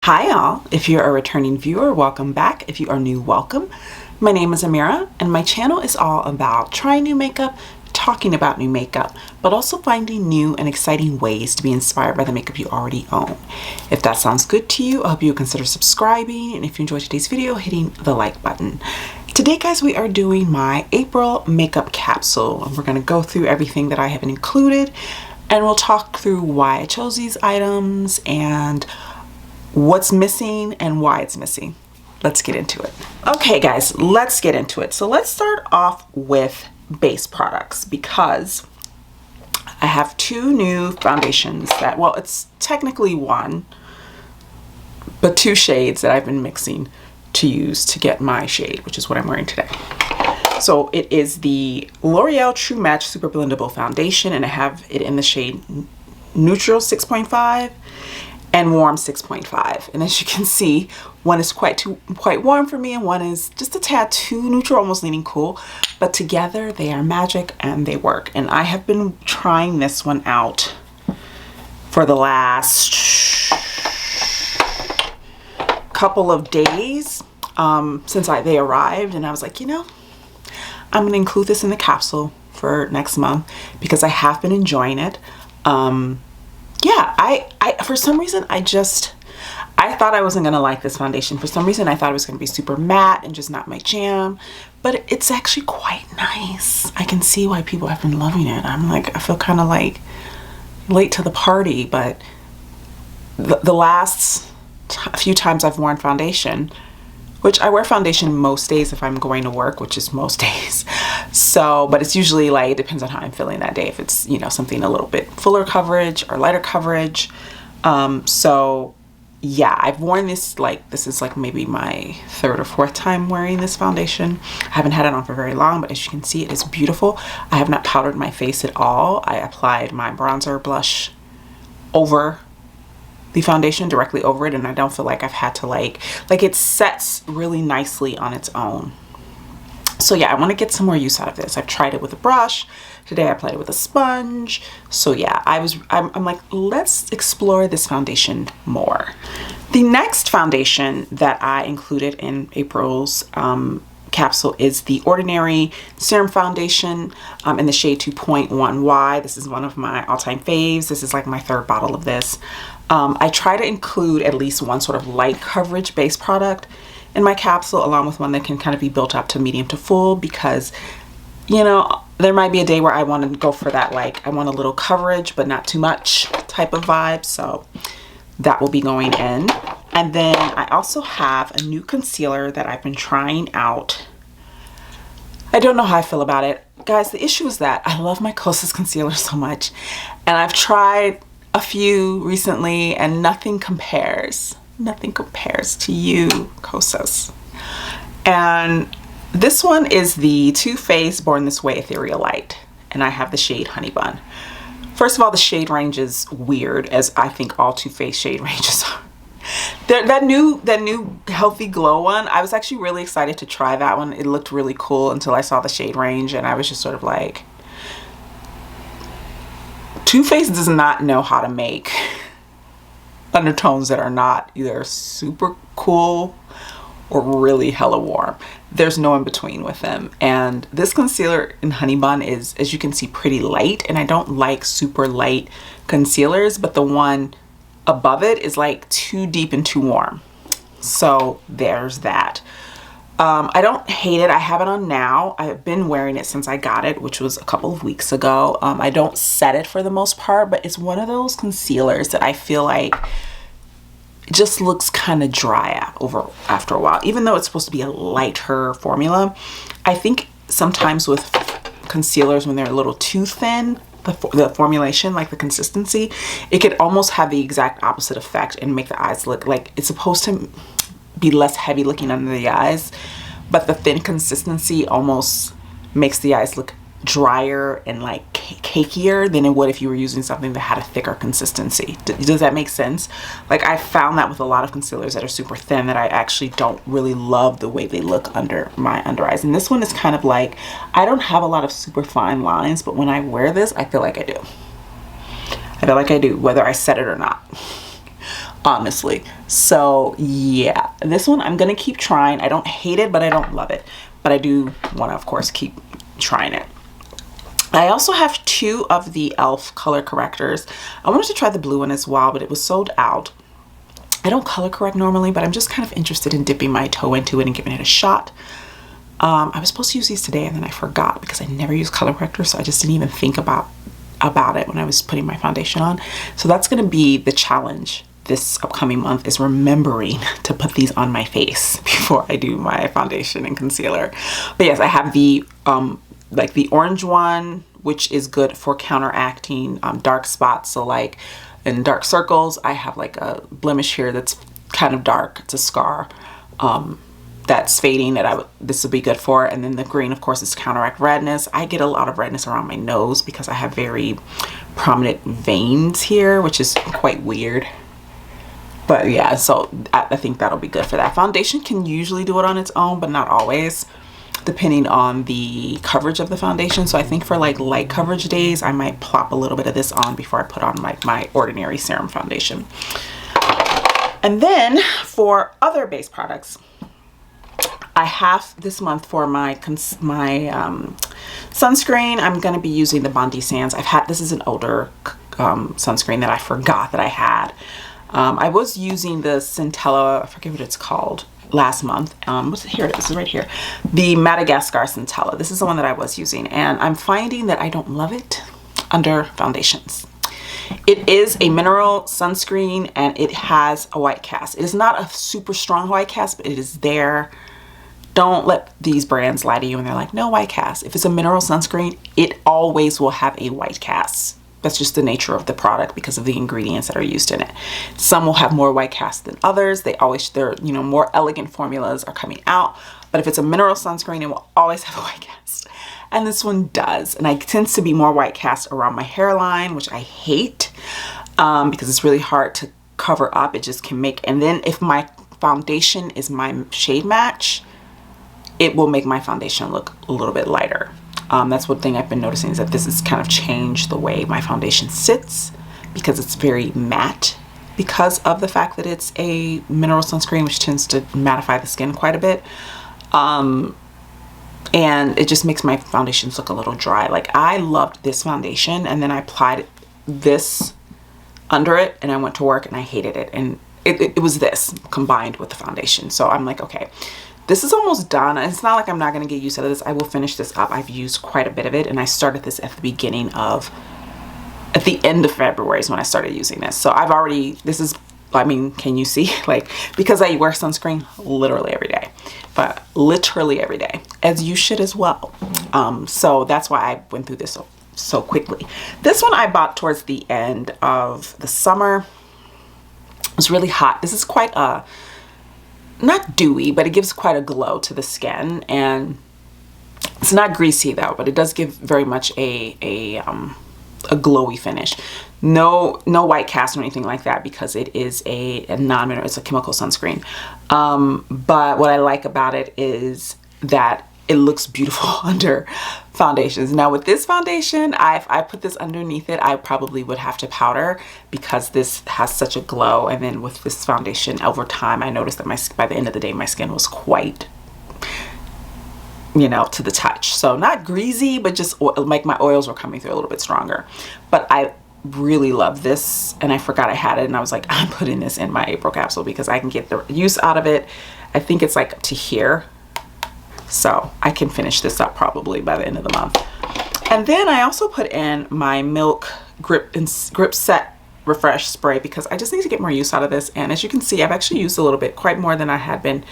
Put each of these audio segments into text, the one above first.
Hi all, if you're a returning viewer, welcome back. If you are new, welcome. My name is Amira and my channel is all about trying new makeup, talking about new makeup, but also finding new and exciting ways to be inspired by the makeup you already own. If that sounds good to you, I hope you consider subscribing, and if you enjoyed today's video, hitting the like button. Today guys, we are doing my April makeup capsule and we're going to go through everything that I have included and we'll talk through why I chose these items and what's missing and why it's missing. Let's get into it. Okay guys, let's get into it. So let's start off with base products because I have two new foundations that, well, it's technically one, but two shades that I've been mixing to use to get my shade, which is what I'm wearing today. So it is the L'Oreal True Match Super Blendable Foundation and I have it in the shade Neutral 6.5 and Warm 6.5, and as you can see, one is quite warm for me and one is just a tad too neutral, almost leaning cool, but together they are magic and they work. And I have been trying this one out for the last couple of days since they arrived, and I was like, you know, I'm gonna include this in the capsule for next month because I have been enjoying it. Yeah, I for some reason I thought I wasn't gonna like this foundation. For some reason I thought it was gonna be super matte and just not my jam, but it's actually quite nice. I can see why people have been loving it. I'm like, I feel kind of like late to the party, but the last few times I've worn foundation, which I wear foundation most days if I'm going to work, which is most days. So, but it's usually like, it depends on how I'm feeling that day. If it's, you know, something a little bit fuller coverage or lighter coverage. So yeah, I've worn this, like, this is like maybe my third or fourth time wearing this foundation. I haven't had it on for very long, but as you can see, it is beautiful. I have not powdered my face at all. I applied my bronzer blush over the foundation, directly over it, and I don't feel like I've had to like it sets really nicely on its own. So yeah, I want to get some more use out of this. I've tried it with a brush. Today I applied it with a sponge. So yeah, I'm like, let's explore this foundation more. The next foundation that I included in April's capsule is the Ordinary Serum Foundation in the shade 2.1Y. This is one of my all-time faves. This is like my third bottle of this. I try to include at least one sort of light coverage base product in my capsule, along with one that can kind of be built up to medium to full, because, you know, there might be a day where I want to go for that, like, I want a little coverage but not too much type of vibe. So that will be going in. And then I also have a new concealer that I've been trying out. I don't know how I feel about it. Guys, the issue is that I love my Kosas concealer so much, and I've tried a few recently and nothing compares. Nothing compares to you, Kosas. And this one is the Too Faced Born This Way Ethereal Light, and I have the shade Honey Bun. First of all, the shade range is weird, as I think all Too Faced shade ranges are. That new Healthy Glow one, I was actually really excited to try that one. It looked really cool until I saw the shade range, and I was just sort of like, Too Faced does not know how to make undertones that are not either super cool or really hella warm. There's no in between with them. And this concealer in Honey Bun is, as you can see, pretty light, and I don't like super light concealers, but the one above it is like too deep and too warm. So there's that. I don't hate it. I have it on now. I've been wearing it since I got it, which was a couple of weeks ago. I don't set it for the most part, but it's one of those concealers that I feel like it just looks kind of dry after a while. Even though it's supposed to be a lighter formula, I think sometimes with concealers, when they're a little too thin, the formulation, like the consistency, it could almost have the exact opposite effect and make the eyes look like it's supposed to be less heavy looking under the eyes, but the thin consistency almost makes the eyes look drier and like cakier than it would if you were using something that had a thicker consistency. Does that make sense? Like, I found that with a lot of concealers that are super thin that I actually don't really love the way they look under my under eyes. And this one is kind of like, I don't have a lot of super fine lines, but when I wear this, I feel like I do. I feel like I do, whether I set it or not. honestly. So yeah, this one I'm gonna keep trying. I don't hate it, but I don't love it. But I do want to, of course, keep trying it. I also have 2 of the e.l.f. color correctors. I wanted to try the blue one as well, but it was sold out. I don't color correct normally, but I'm just kind of interested in dipping my toe into it and giving it a shot. I was supposed to use these today and then I forgot because I never use color correctors, so I just didn't even think about it when I was putting my foundation on. So that's going to be the challenge this upcoming month, is remembering to put these on my face before I do my foundation and concealer. But yes, I have the like the orange one, which is good for counteracting dark spots. So like in dark circles, I have like a blemish here that's kind of dark. It's a scar that's fading that this would be good for. And then the green, of course, is to counteract redness. I get a lot of redness around my nose because I have very prominent veins here, which is quite weird. But yeah, so I think that'll be good for that. Foundation can usually do it on its own, but not always, depending on the coverage of the foundation. So I think for like light coverage days, I might plop a little bit of this on before I put on like my Ordinary Serum Foundation. And then for other base products, I have this month for my sunscreen, I'm going to be using the Bondi Sands. This is an older sunscreen that I forgot that I had. I was using the Centella, I forget what it's called, last month. Here it is, right here. The Madagascar Centella. This is the one that I was using, and I'm finding that I don't love it under foundations. It is a mineral sunscreen and it has a white cast. It is not a super strong white cast, but it is there. Don't let these brands lie to you and they're like, no white cast. If it's a mineral sunscreen, it always will have a white cast. That's just the nature of the product because of the ingredients that are used in it. Some will have more white cast than others. They're more elegant formulas are coming out. But if it's a mineral sunscreen, it will always have a white cast. And this one does. And it tends to be more white cast around my hairline, which I hate because it's really hard to cover up. It just can make, and then if my foundation is my shade match, it will make my foundation look a little bit lighter. That's one thing I've been noticing, is that this has kind of changed the way my foundation sits because it's very matte because of the fact that it's a mineral sunscreen, which tends to mattify the skin quite a bit. And it just makes my foundations look a little dry. Like, I loved this foundation and then I applied this under it and I went to work and I hated it. And it was this combined with the foundation. So I'm like, okay, this is almost done. It's not like I'm not going to get used to this. I will finish this up. I've used quite a bit of it and I started this at the end of February is when I started using this. So can you see? Like, because I wear sunscreen literally every day, as you should as well. So that's why I went through this so quickly. This one I bought towards the end of the summer. It was really hot. This is quite not dewy, but it gives quite a glow to the skin, and it's not greasy though, but it does give very much a glowy finish. No white cast or anything like that because it is a non-mineral, it's a chemical sunscreen. But what I like about it is that it looks beautiful under foundations. Now with this foundation, I put this underneath it. I probably would have to powder because this has such a glow. And then with this foundation, over time, I noticed that by the end of the day, my skin was quite, to the touch. So not greasy, but just like my oils were coming through a little bit stronger. But I really love this and I forgot I had it. And I was like, I'm putting this in my April capsule because I can get the use out of it. I think it's like up to here. So I can finish this up probably by the end of the month. And then I also put in my Milk Grip Set Refresh Spray because I just need to get more use out of this. And as you can see, I've actually used a little bit, quite more than I had been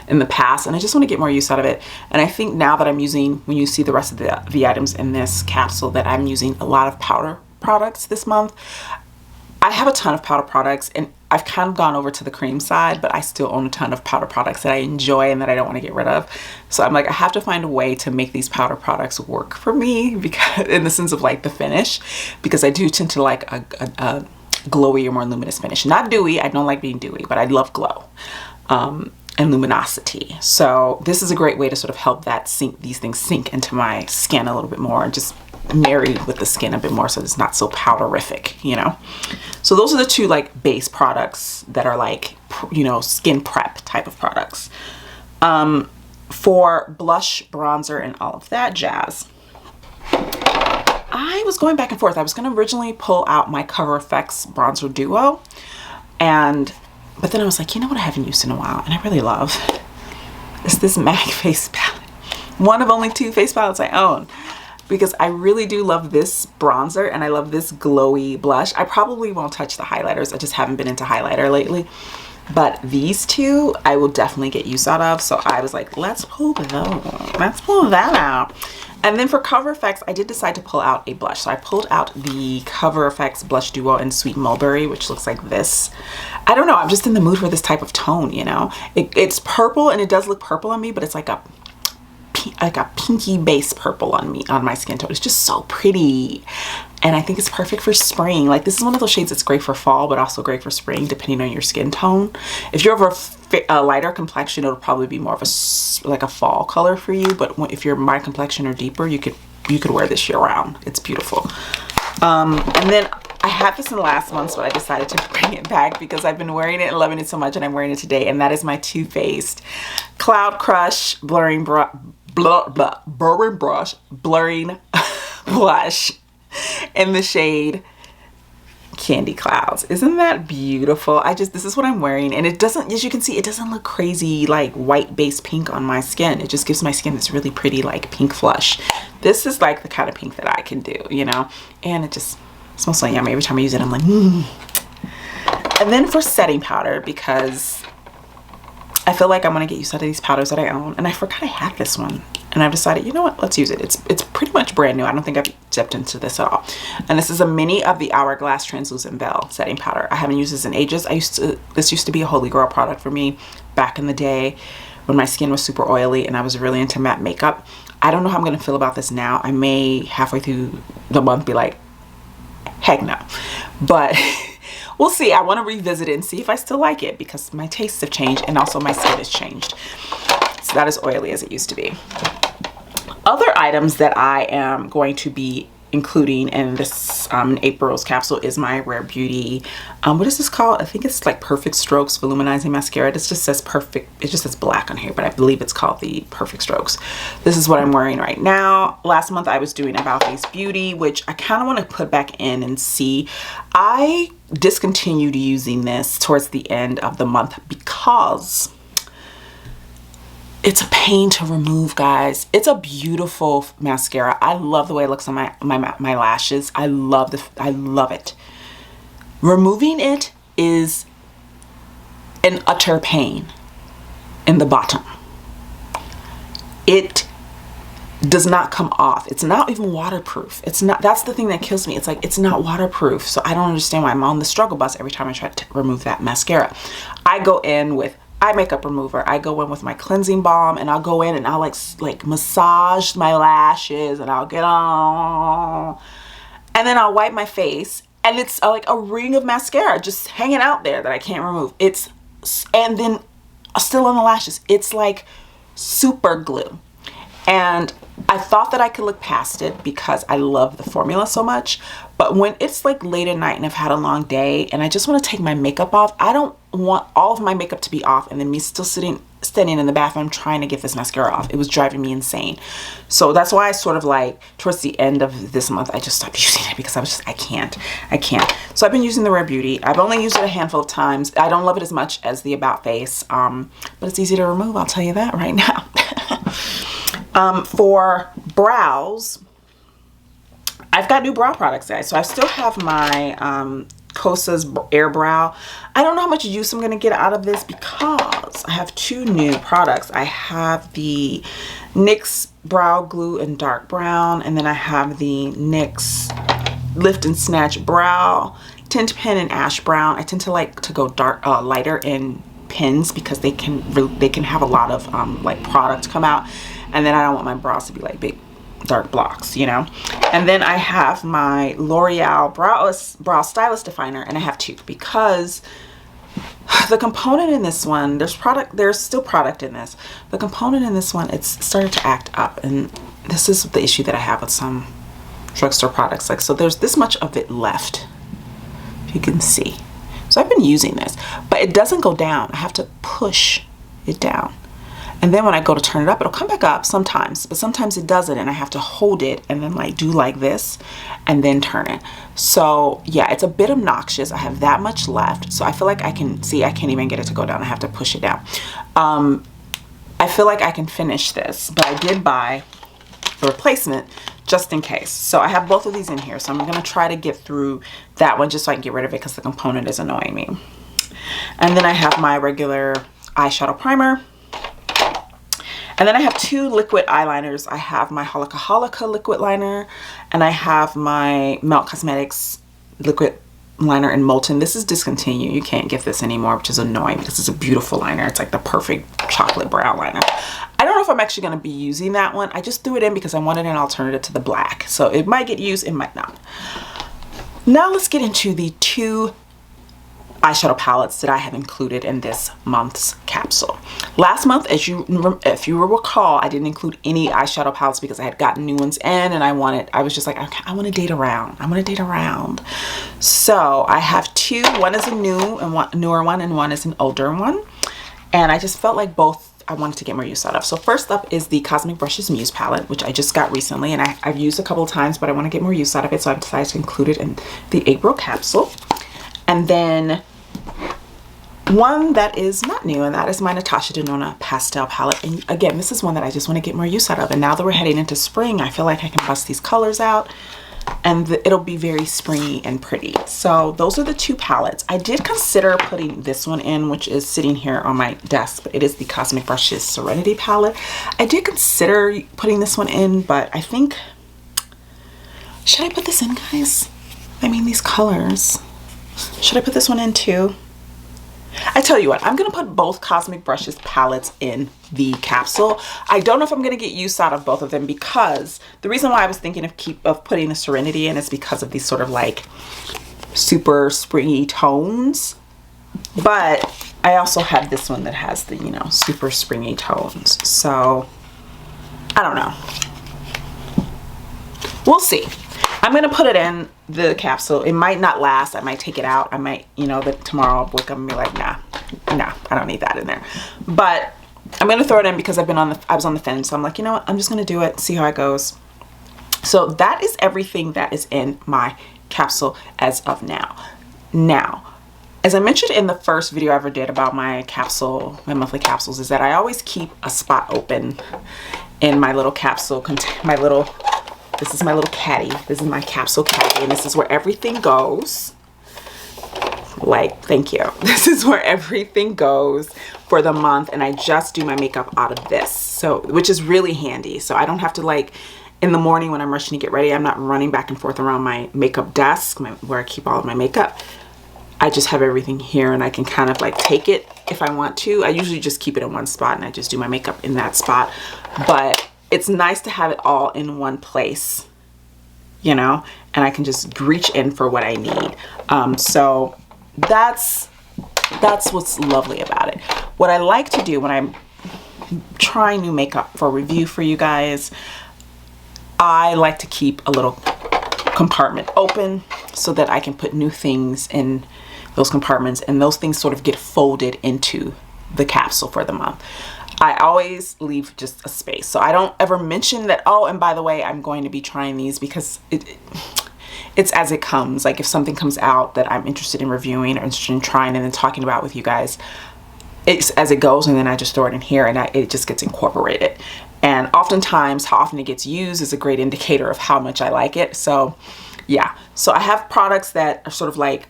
in the past. And I just want to get more use out of it. And I think now that I'm using, when you see the rest of the items in this capsule, that I'm using a lot of powder products this month. I have a ton of powder products and I've kind of gone over to the cream side, but I still own a ton of powder products that I enjoy and that I don't want to get rid of. So I'm like, I have to find a way to make these powder products work for me, because in the sense of like the finish, because I do tend to like a glowy or more luminous finish. Not dewy, I don't like being dewy, but I love glow. and luminosity. So this is a great way to sort of help that these things sink into my skin a little bit more and just marry with the skin a bit more so it's not so powderific, you know. So those are the two like base products that are like, you know, skin prep type of products. For blush, bronzer, and all of that jazz, I was going back and forth. I was going to originally pull out my Cover FX bronzer duo, but then I was like, you know what I haven't used in a while and I really love? It's this MAC face palette. One of only 2 face palettes I own, because I really do love this bronzer and I love this glowy blush. I probably won't touch the highlighters. I just haven't been into highlighter lately. But these two I will definitely get use out of. So I was like, let's pull that out. And then for Cover FX, I did decide to pull out a blush. So I pulled out the Cover FX Blush Duo in Sweet Mulberry, which looks like this. I don't know, I'm just in the mood for this type of tone, you know? It's purple, and it does look purple on me, but it's like a pinky base purple on me, on my skin tone. It's just so pretty. And I think it's perfect for spring. Like, this is one of those shades that's great for fall, but also great for spring, depending on your skin tone. If you're of a lighter complexion, it'll probably be more of a fall color for you. But if you're my complexion or deeper, you could wear this year round. It's beautiful. And then I had this in the last month, but I decided to bring it back because I've been wearing it and loving it so much, and I'm wearing it today. And that is my Too Faced Cloud Crush Blurring Blush in the shade Candy Clouds. Isn't that beautiful? This is what I'm wearing, and it doesn't, as you can see, it doesn't look crazy like white base pink on my skin. It just gives my skin this really pretty like pink flush. This is like the kind of pink that I can do, you know, and it just smells so yummy. Every time I use it, I'm like, And then for setting powder, because I feel like I'm gonna get used to these powders that I own, and I forgot I had this one, and I've decided, you know what, let's use it. It's pretty much brand new. I don't think I've dipped into this at all. And this is a mini of the Hourglass Translucent Veil setting powder. I haven't used this in ages. This used to be a holy grail product for me back in the day when my skin was super oily and I was really into matte makeup. I don't know how I'm gonna feel about this now. I may halfway through the month be like, heck no, but we'll see. I want to revisit it and see if I still like it, because my tastes have changed and also my skin has changed. It's not as oily as it used to be. Other items that I am going to be including in this April's capsule is my Rare Beauty, what is this called? I think it's like Perfect Strokes Volumizing Mascara. This just says perfect, it just says black on here, but I believe it's called the Perfect Strokes. This is what I'm wearing right now. Last month I was doing About Face Beauty, which I kind of want to put back in and see. I discontinued using this towards the end of the month because it's a pain to remove, guys. It's a beautiful mascara. I love the way it looks on my lashes. I love it. Removing it is an utter pain in the bottom. It does not come off. It's not even waterproof. It's not, that's the thing that kills me. It's like, it's not waterproof. So I don't understand why I'm on the struggle bus every time I try to remove that mascara. I go in with eye makeup remover. I go in with my cleansing balm, and I'll go in and I'll like massage my lashes, and I'll get on, and then I'll wipe my face, and it's like a ring of mascara just hanging out there that I can't remove. And then still on the lashes, it's like super glue. And I thought that I could look past it because I love the formula so much. But when it's like late at night and I've had a long day and I just want to take my makeup off, I don't want all of my makeup to be off and then me still standing in the bathroom trying to get this mascara off. It was driving me insane. So that's why I sort of like towards the end of this month, I just stopped using it because I was just, I can't. So I've been using the Rare Beauty. I've only used it a handful of times. I don't love it as much as the About Face, but it's easy to remove. I'll tell you that right now. For brows, I've got new brow products, guys. So I still have my Kosas Air Brow. I don't know how much use I'm going to get out of this because I have two new products. I have the NYX Brow Glue in dark brown, and then I have the NYX Lift and Snatch Brow Tint Pen in ash brown. I tend to like to go lighter in pens because they can have a lot of like product come out, and then I don't want my brows to be like big dark blocks, you know. And then I have my L'Oreal brow stylist definer, and I have two because The component in this one, there's still product in this. The component in this one, it's started to act up, and this is the issue that I have with some drugstore products. Like, so there's this much of it left, if you can see. So I've been using this, but it doesn't go down. I have to push it down. And then when I go to turn it up, it'll come back up sometimes, but sometimes it doesn't, and I have to hold it and then like do like this and then turn it. So yeah, it's a bit obnoxious. I have that much left. So I feel like I can see, I can't even get it to go down. I have to push it down. I feel like I can finish this, but I did buy a replacement just in case. So I have both of these in here. So I'm going to try to get through that one just so I can get rid of it because the component is annoying me. And then I have my regular eyeshadow primer. And then I have two liquid eyeliners. I have my Holika Holika liquid liner, and I have my Melt Cosmetics liquid liner in Molten. This is discontinued. You can't get this anymore, which is annoying. This is a beautiful liner. It's like the perfect chocolate brown liner. I don't know if I'm actually going to be using that one. I just threw it in because I wanted an alternative to the black. So it might get used, it might not. Now let's get into the two eyeshadow palettes that I have included in this month's capsule. Last month, if you recall, I didn't include any eyeshadow palettes because I had gotten new ones in, and I was just like, okay, I want to date around. I'm going to date around. So I have two. One is a newer one, and one is an older one. And I just felt like both I wanted to get more use out of. So first up is the Cosmic Brushes Muse palette, which I just got recently, and I've used a couple of times, but I want to get more use out of it, so I've decided to include it in the April capsule. And then one that is not new, and that is my Natasha Denona pastel palette. And again, this is one that I just want to get more use out of. And now that we're heading into spring, I feel like I can bust these colors out, and it'll be very springy and pretty. So those are the two palettes. I did consider putting this one in, which is sitting here on my desk, but it is the Cosmic Brushes Serenity palette. I did consider putting this one in, but I think, should I put this in, guys? I mean, these colors. Should I put this one in too? I tell you what, I'm going to put both Cosmic Brushes palettes in the capsule. I don't know if I'm going to get use out of both of them, because the reason why I was thinking of putting the Serenity in is because of these sort of like super springy tones. But I also have this one that has the, you know, super springy tones. So I don't know. We'll see. I'm going to put it in the capsule. It might not last. I might take it out. I might, you know, that tomorrow I'll wake up and be like, nah, I don't need that in there. But I'm going to throw it in because I was on the fence. So I'm like, you know what? I'm just going to do it, see how it goes. So that is everything that is in my capsule as of now. Now, as I mentioned in the first video I ever did about my capsule, my monthly capsules, is that I always keep a spot open in my little capsule, this is my little caddy. This is my capsule caddy, and this is where everything goes. Like, thank you. This is where everything goes for the month, and I just do my makeup out of this. So, which is really handy. So I don't have to, like, in the morning when I'm rushing to get ready, I'm not running back and forth around my makeup desk where I keep all of my makeup. I just have everything here, and I can kind of like take it if I want to. I usually just keep it in one spot, and I just do my makeup in that spot. But it's nice to have it all in one place, you know, and I can just reach in for what I need. So that's what's lovely about it. What I like to do when I'm trying new makeup for review for you guys, I like to keep a little compartment open so that I can put new things in those compartments, and those things sort of get folded into the capsule for the month. I always leave just a space. So I don't ever mention that, oh, and by the way, I'm going to be trying these, because it's as it comes. Like if something comes out that I'm interested in reviewing or interested in trying and then talking about with you guys, it's as it goes, and then I just throw it in here, and it just gets incorporated. And oftentimes how often it gets used is a great indicator of how much I like it. So yeah, so I have products that are sort of like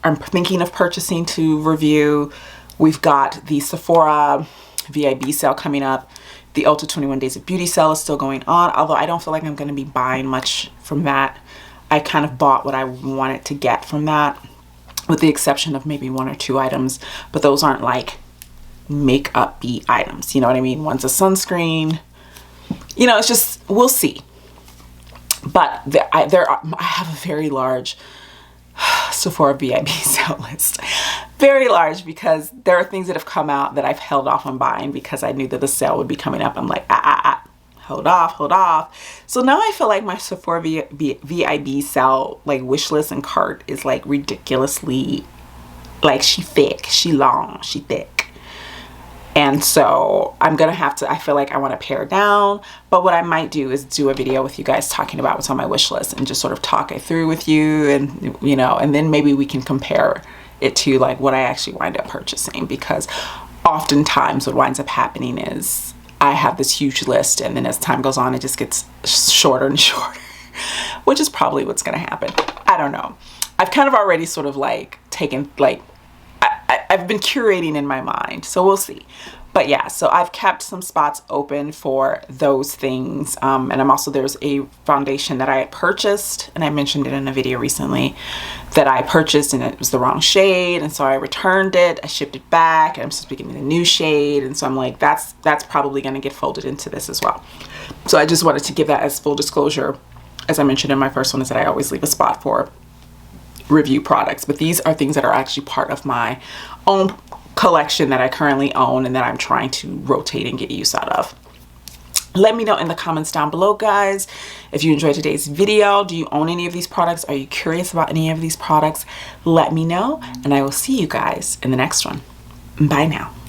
I'm thinking of purchasing to review. We've got the Sephora VIB sale coming up. The Ulta 21 Days of Beauty sale is still going on, although I don't feel like I'm going to be buying much from that. I kind of bought what I wanted to get from that, with the exception of maybe one or two items, but those aren't like makeup-y items, you know what I mean? One's a sunscreen, you know, it's just, we'll see. But I have a very large Sephora VIB sale list. very large, because there are things that have come out that I've held off on buying because I knew that the sale would be coming up. I'm like, hold off, hold off. So now I feel like my Sephora VIB sale, like wish list and cart, is like ridiculously, like, she thick, she long, she thick. And so I'm gonna have to, I feel like I want to pare down, but what I might do is do a video with you guys talking about what's on my wish list and just sort of talk it through with you, and you know, and then maybe we can compare it to like what I actually wind up purchasing, because oftentimes what winds up happening is I have this huge list, and then as time goes on it just gets shorter and shorter, which is probably what's gonna happen. I don't know. I've kind of already sort of like taken, like, I've been curating in my mind, so we'll see. But yeah, so I've kept some spots open for those things. And I'm also, there's a foundation that I had purchased, and I mentioned it in a video recently, that I purchased and it was the wrong shade. And so I returned it, I shipped it back, and I'm supposed to be getting a new shade. And so I'm like, that's probably gonna get folded into this as well. So I just wanted to give that as full disclosure. As I mentioned in my first one, is that I always leave a spot for review products, but these are things that are actually part of my own collection that I currently own and that I'm trying to rotate and get use out of. Let me know in the comments down below, guys, if you enjoyed today's video. Do you own any of these products? Are you curious about any of these products? Let me know, and I will see you guys in the next one. Bye now.